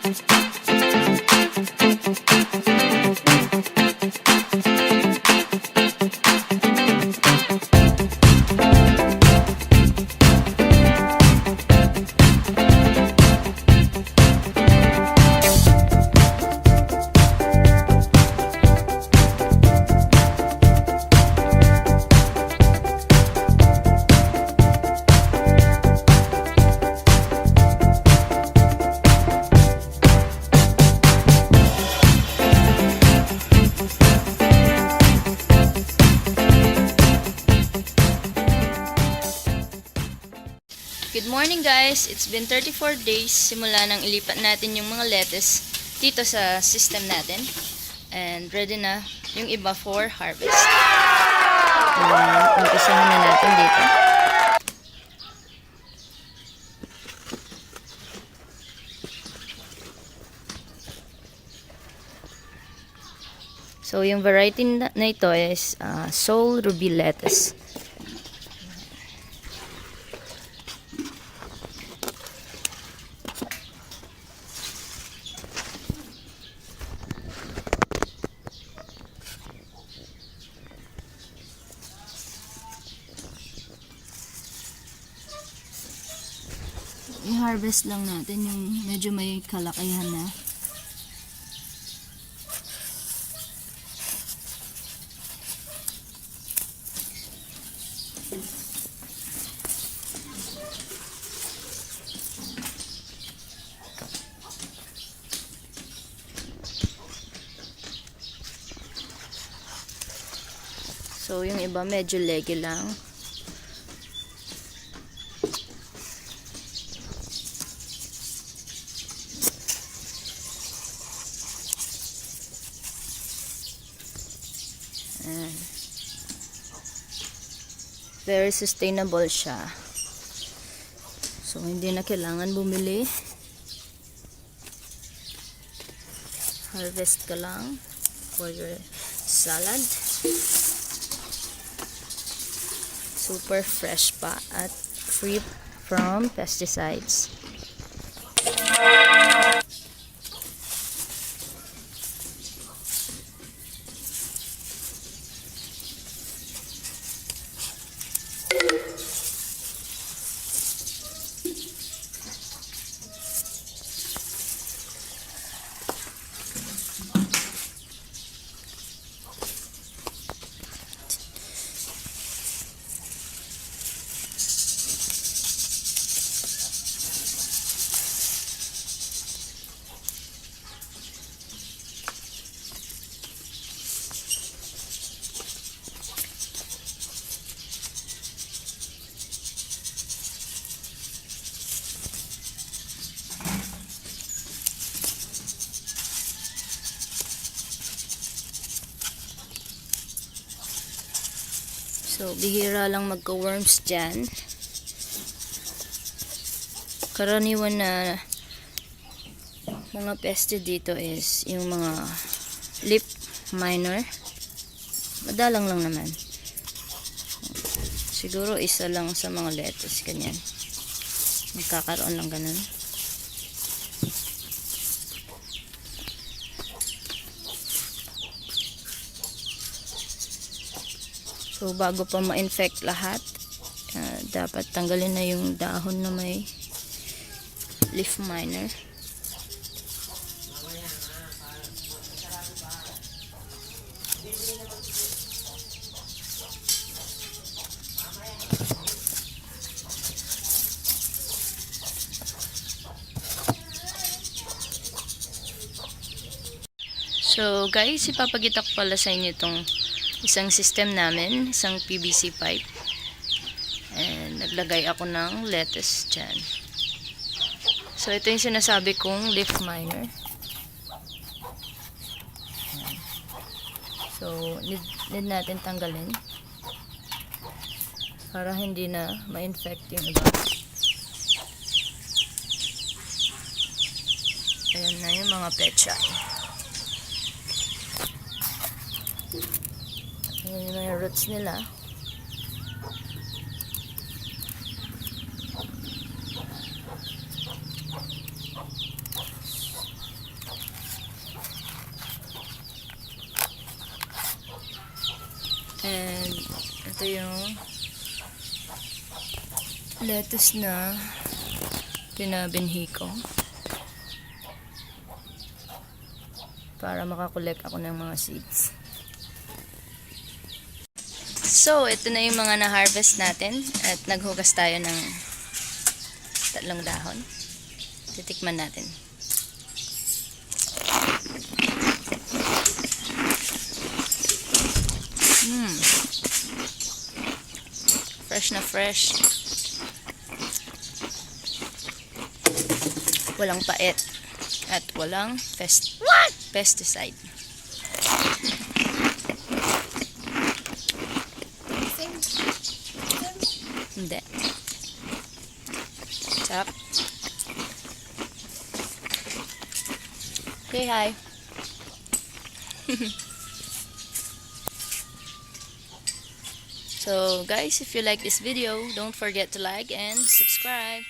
Good morning guys! It's been 34 days simula nang ilipat natin yung mga lettuce dito sa system natin. And ready na yung iba for harvest. Umpisahan na natin dito. So yung variety na ito is Seoul ruby lettuce. I-harvest lang natin yung medyo may kalakihan na. So yung iba medyo legi lang. Very sustainable siya. So, hindi na kailangan bumili. Harvest ka lang for your salad. Super fresh pa at free from pesticides. So, bihira lang magka-worms dyan. Karaniwan na mga peste dito is yung mga leaf miner. Madalang lang naman. Siguro isa lang sa mga lettuce, ganyan. Magkakaroon lang ganun. So, bago pa ma-infect lahat, dapat tanggalin na yung dahon na may leaf miner. So, guys, ipapakita ko pala sa inyo itong isang system namin, isang PVC pipe. And naglagay ako ng lettuce dyan. So ito yung sinasabi kong leaf miner. So need natin tanggalin para hindi na ma-infect yung iba. Ayan na yung mga pechay. Ayan yung mga roots nila. And ito yung lettuce na pinabinhi ko para makakolek ako ng mga seeds. So, ito na yung mga na-harvest natin at naghugas tayo ng 3 dahon. Titikman natin. Fresh na fresh. Walang pait at walang pesticide. Hindi. Tap. Say hi. So guys, if you like this video, don't forget to like and subscribe.